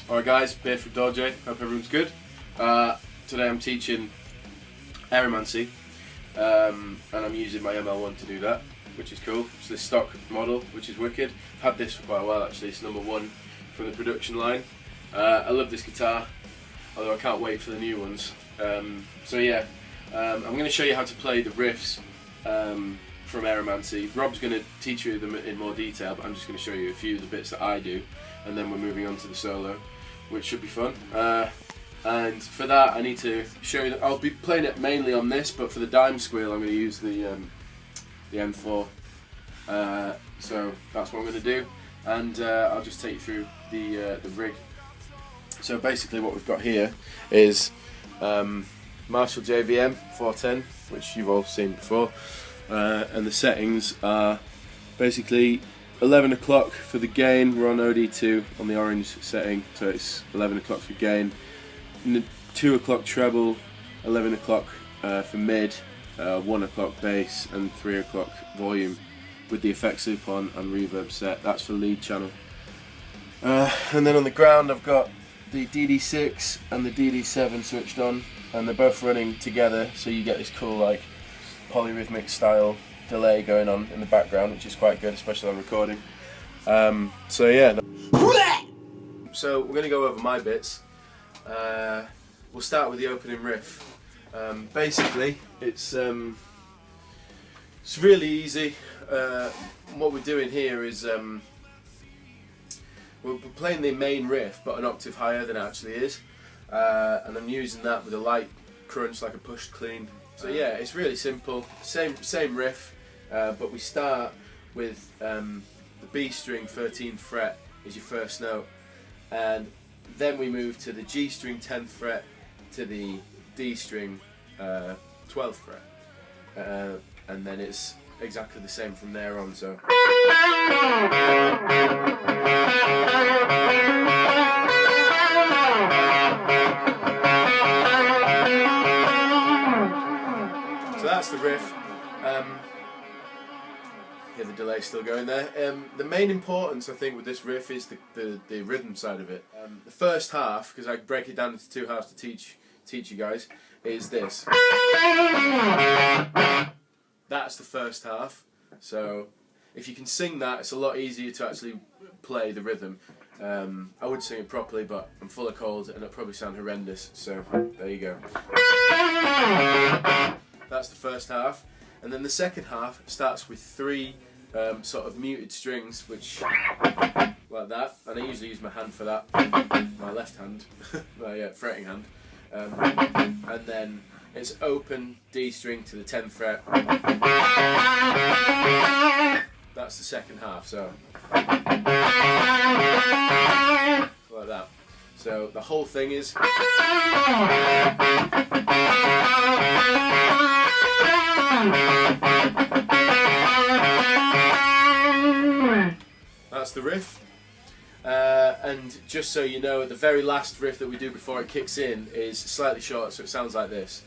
Alright guys, here from Dorje, hope everyone's good. Today I'm teaching Aeromancy, and I'm using my ML1 to do that, which is cool. It's this stock model, which is wicked. I've had this for quite a while actually, it's number 1 from the production line. I love this guitar, although I can't wait for the new ones. So yeah, I'm going to show you how to play the riffs from Aeromancy. Rob's going to teach you them in more detail, but I'm just going to show you a few of the bits that I do, and then we're moving on to the solo, which should be fun. And for that I need to show you that I'll be playing it mainly on this, but for the dime squeal I'm going to use the M4. So that's what I'm going to do, and I'll just take you through the rig. So basically what we've got here is Marshall JVM 410, which you've all seen before, and the settings are basically 11 o'clock for the gain. We're on OD2 on the orange setting, so it's 11 o'clock for gain, 2 o'clock treble, 11 o'clock for mid, 1 o'clock bass, and 3 o'clock volume with the effects loop on and reverb set. That's for lead channel. And then on the ground I've got the DD6 and the DD7 switched on, and they're both running together, so you get this cool like polyrhythmic style delay going on in the background, which is quite good, especially on recording. So yeah, so we're going to go over my bits. We'll start with the opening riff. Basically it's really easy. What we're doing here is we're playing the main riff but an octave higher than it actually is, and I'm using that with a light crunch, like a pushed clean. So yeah, it's really simple, same riff, but we start with the B string 13th fret is your first note, and then we move to the G string 10th fret to the D string 12th fret, and then it's exactly the same from there on. So that's the riff. Yeah, the delay's still going there. The main importance I think with this riff is the rhythm side of it. The first half, because I break it down into 2 halves to teach you guys, is this. That's the first half. So if you can sing that, it's a lot easier to actually play the rhythm. I would sing it properly, but I'm full of cold and it'll probably sound horrendous, so there you go. That's the first half, and then the second half starts with 3 sort of muted strings, which like that, and I usually use my hand for that, my left hand, my fretting hand, and then it's open D string to the 10th fret. That's the second half, so like that. So the whole thing is that's the riff. And just so you know, the very last riff that we do before it kicks in is slightly short, so it sounds like this.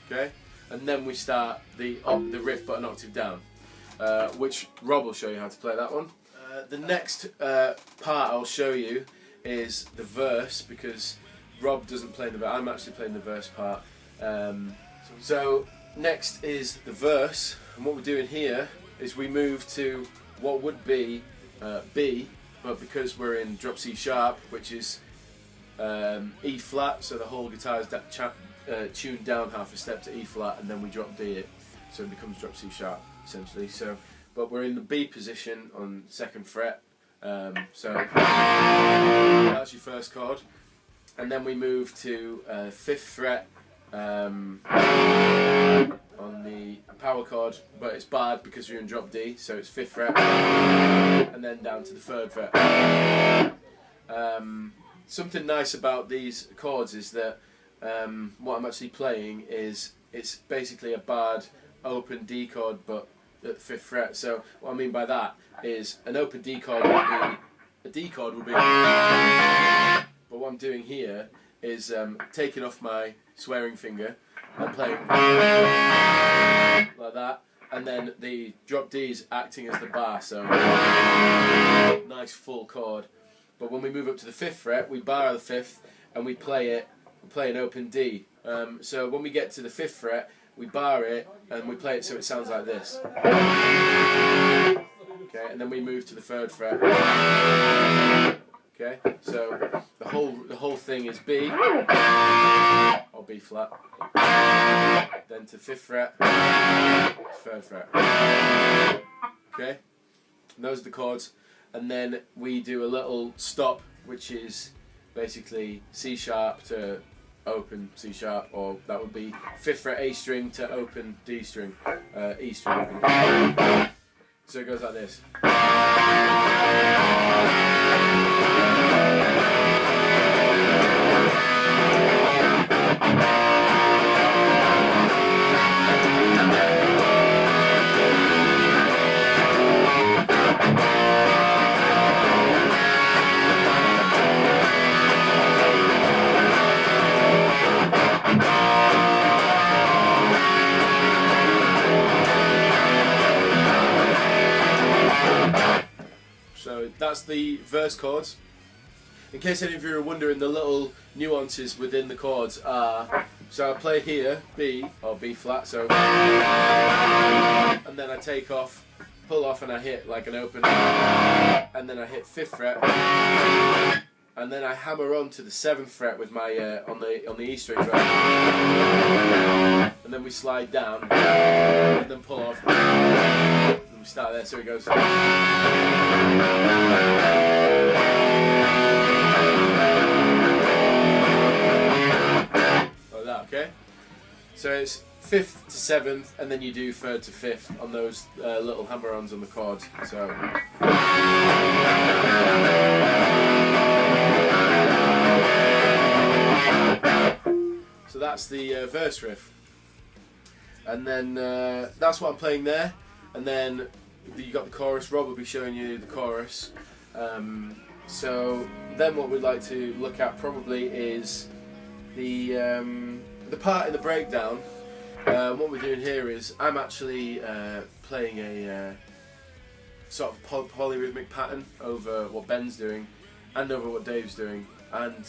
Okay, and then we start the riff but an octave down, which Rob will show you how to play that one. The next part I'll show you is the verse, because Rob doesn't play the verse, I'm actually playing the verse part. So next is the verse, and what we're doing here is we move to what would be B, but because we're in drop C sharp, which is E flat, so the whole guitar is tuned down half a step to E flat, and then we drop D it, so it becomes drop C sharp essentially. So, but we're in the B position on 2nd fret, so that's your first chord, and then we move to 5th fret on the power chord, but it's bad because you're in drop D, so it's 5th fret, and then down to the 3rd fret. Something nice about these chords is that what I'm actually playing is it's basically a barred open D chord, but at the 5th fret. So what I mean by that is an open D chord would be, a D chord would be, but what I'm doing here is taking off my swearing finger and playing like that, and then the drop D is acting as the bar, so nice full chord. But when we move up to the 5th fret, we bar the 5th and we play an open D. So when we get to the 5th fret, we bar it and we play it so it sounds like this. Okay, and then we move to the 3rd fret. Okay, so the whole thing is B or B flat. Then to 5th fret, 3rd fret. Okay, and those are the chords. And then we do a little stop, which is basically C sharp to open C sharp, or that would be 5th fret A string to open D string, E string. So it goes like this. So that's the verse chords. In case any of you are wondering, the little nuances within the chords are, so I play here B or B flat, so, and then I take off, pull off, and I hit like an open, and then I hit 5th fret, and then I hammer on to the 7th fret with my on the E string, and then we slide down, and then pull off. We start there, so it goes. Like that, okay? So it's 5th to 7th, and then you do 3rd to 5th on those little hammer-ons on the chords. So that's the verse riff, and then that's what I'm playing there. And then you got the chorus. Rob will be showing you the chorus. So then what we'd like to look at probably is the part in the breakdown. What we're doing here is I'm actually playing a sort of polyrhythmic pattern over what Ben's doing and over what Dave's doing, and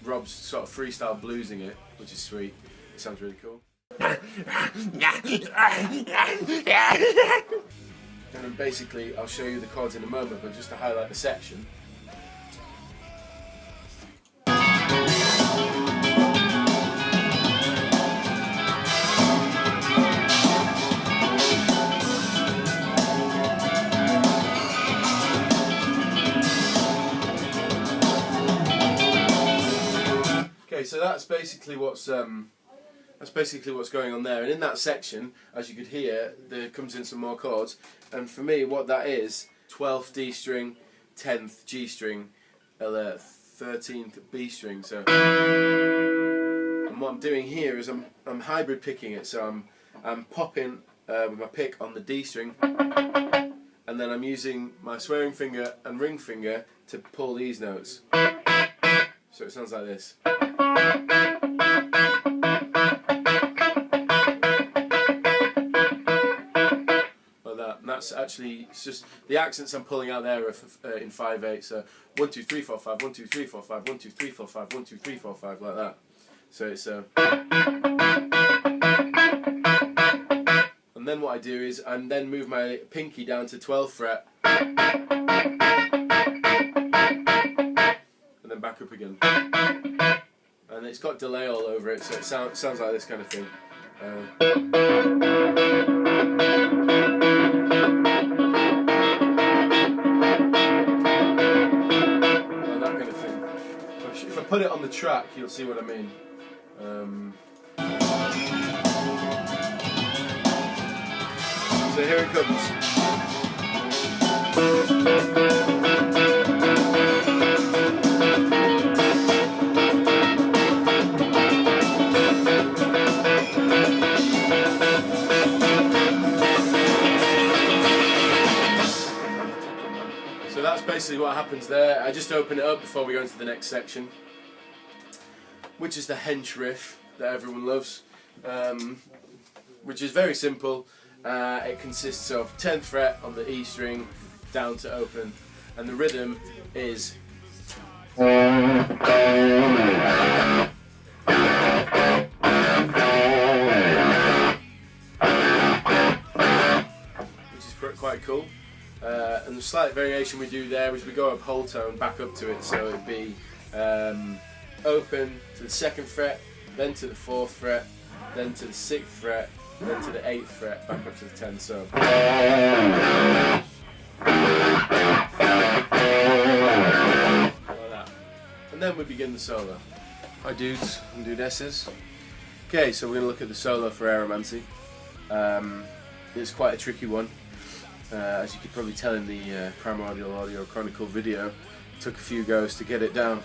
Rob's sort of freestyle bluesing it, which is sweet. It sounds really cool. And then basically I'll show you the chords in a moment, but just to highlight the section. Okay, so that's basically what's going on there, and in that section, as you could hear, there comes in some more chords, and for me what that is, 12th D string, 10th G string, 13th B string. So, and what I'm doing here is I'm hybrid picking it, so I'm popping with my pick on the D string, and then I'm using my swearing finger and ring finger to pull these notes. So it sounds like this. That's actually, it's just the accents I'm pulling out there are in 5/8. So 1 2 3 4 5, 1 2 3 4 5, 1 2 3 4 5, 1 2 3 4 5, like that. So it's and then what I do is I then move my pinky down to 12th fret, and then back up again. And it's got delay all over it, so it sounds like this kind of thing. If I put it on the track, you'll see what I mean. So here it comes. So that's basically what happens there. I just open it up before we go into the next section. which is the hench riff that everyone loves, which is very simple. It consists of 10th fret on the E string down to open, and the rhythm is quite cool. And the slight variation we do there is we go up whole tone back up to it, so it'd be open to the 2nd fret, then to the 4th fret, then to the 6th fret, then to the 8th fret, back up to the 10th. So like that. And then we begin the solo. Hi dudes and dudesses. Okay, so we're going to look at the solo for Aeromancy. It's quite a tricky one. As you could probably tell in the Primordial Audio Chronicle video, it took a few goes to get it down.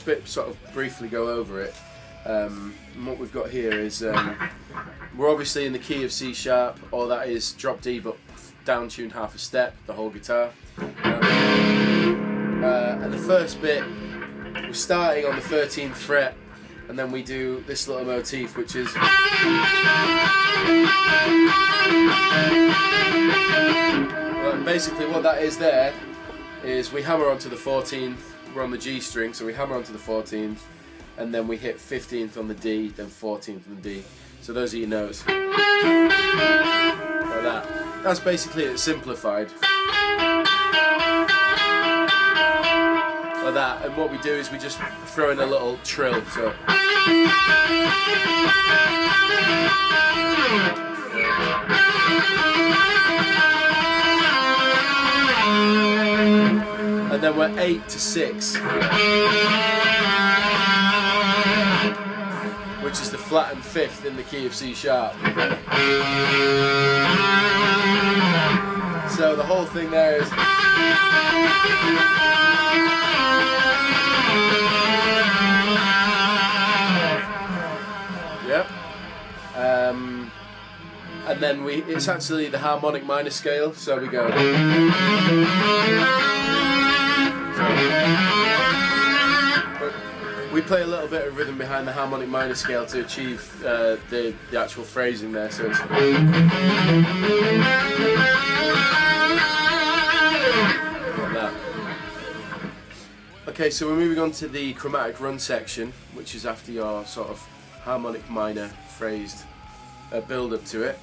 Just sort of briefly go over it. And what we've got here is we're obviously in the key of C sharp, or that is drop D but down tuned half a step, the whole guitar. And the first bit, we're starting on the 13th fret, and then we do this little motif, which is basically what that is there is we hammer onto the 14th, we're on the G string, so we hammer onto the 14th, and then we hit 15th on the D, then 14th on the D. So those are your notes. Like that. That's basically it simplified. Like that, and what we do is we just throw in a little trill, so and then we're 8 to 6, which is the flattened 5th in the key of C sharp. So the whole thing there is yep. And then it's actually the harmonic minor scale, so we go. We play a little bit of rhythm behind the harmonic minor scale to achieve the actual phrasing there, so it's like that. Okay, so we're moving on to the chromatic run section, which is after your sort of harmonic minor phrased build up to it.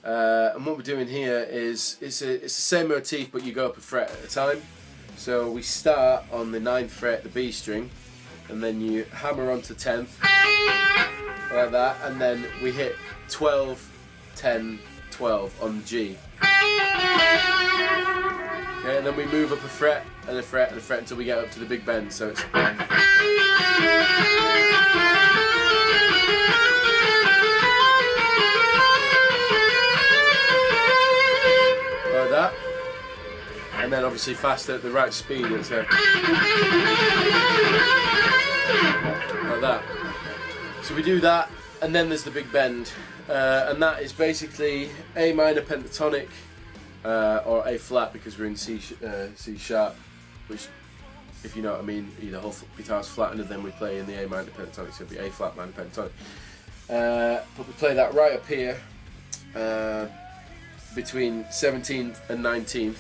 And what we're doing here is it's the same motif, but you go up a fret at a time. So we start on the 9th fret, the B string, and then you hammer onto 10th, like that, and then we hit 12, 10, 12 on G. Okay, and then we move up a fret, and a fret, and a fret until we get up to the big bend, so it's like that. And then obviously faster at the right speed, it's like that. So we do that, and then there's the big bend, and that is basically A minor pentatonic, or A flat because we're in C sharp, which, if you know what I mean, the whole guitar's flattened and then we play in the A minor pentatonic, so it'll be A flat minor pentatonic. But we play that right up here, between 17th and 19th.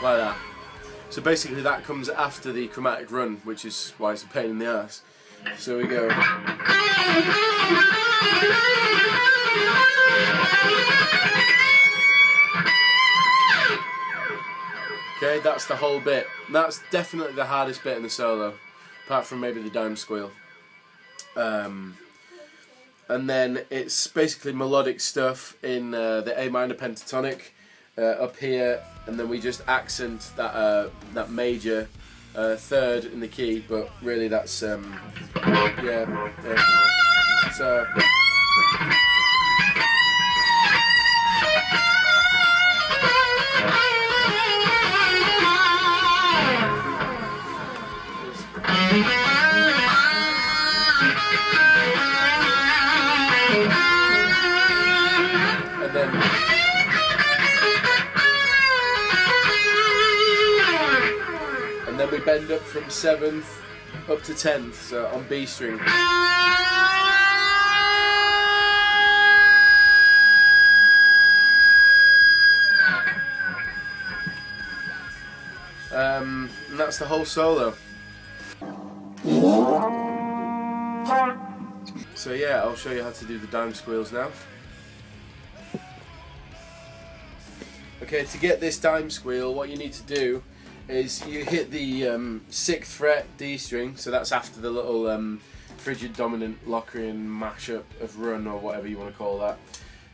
Like that. So basically that comes after the chromatic run, which is why it's a pain in the ass. So we go. Okay, that's the whole bit. That's definitely the hardest bit in the solo, apart from maybe the dime squeal. And then it's basically melodic stuff in the A minor pentatonic up here, and then we just accent that that major third in the key, but really that's so and then bend up from 7th up to 10th, so on B string. And that's the whole solo. So yeah, I'll show you how to do the dime squeals now. Okay, to get this dime squeal, what you need to do is you hit the 6th fret D string, so that's after the little frigid dominant Locrian mashup of run, or whatever you want to call that.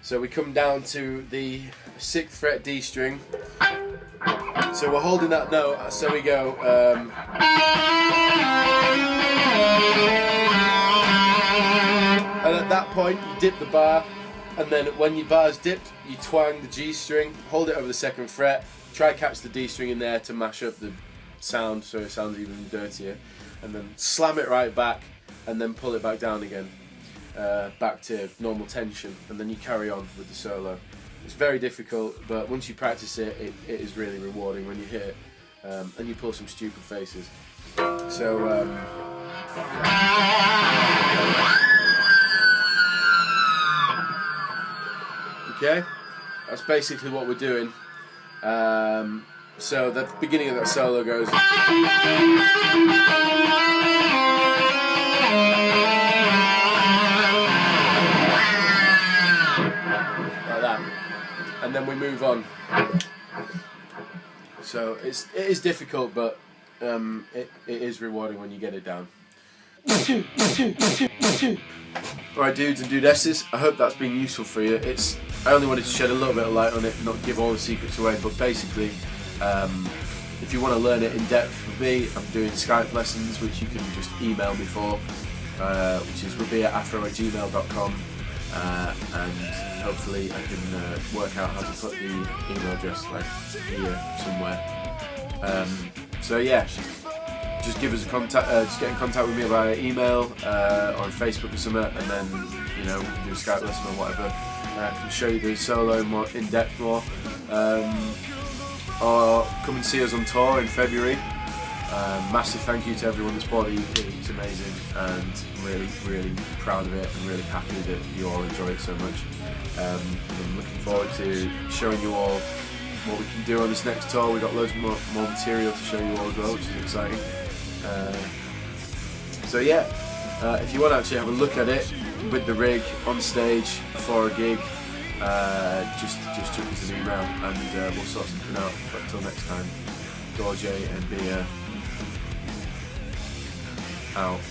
So we come down to the 6th fret D string. So we're holding that note, so we go and at that point you dip the bar, and then when your bar's dipped you twang the G string, hold it over the 2nd fret, try catch the D string in there to mash up the sound so it sounds even dirtier, and then slam it right back and then pull it back down again, back to normal tension, and then you carry on with the solo. It's very difficult, but once you practice it, it is really rewarding when you hit it, and you pull some stupid faces. So, okay, that's basically what we're doing. So the beginning of that solo goes. And then we move on. So it is difficult, but it is rewarding when you get it down. Alright, dudes and dudesses, I hope that's been useful for you. I only wanted to shed a little bit of light on it, not give all the secrets away, but basically, if you want to learn it in depth with me, I'm doing Skype lessons, which you can just email me for, which is rabia@afro@gmail.com. And hopefully I can work out how to put the email address like here somewhere. So yeah, just give us a contact. Just get in contact with me via email or on Facebook or something, and then we can do a Skype lesson or whatever. I can show you the solo more in depth more, or come and see us on tour in February. Massive thank you to everyone that's bought the EP, it's amazing, and really, really proud of it and really happy that you all enjoy it so much. I'm looking forward to showing you all what we can do on this next tour. We've got loads more material to show you all as well, which is exciting. So yeah, if you want to actually have a look at it with the rig on stage for a gig, just chuck us an email and we'll sort something out. But until next time, Dorje and Beer out.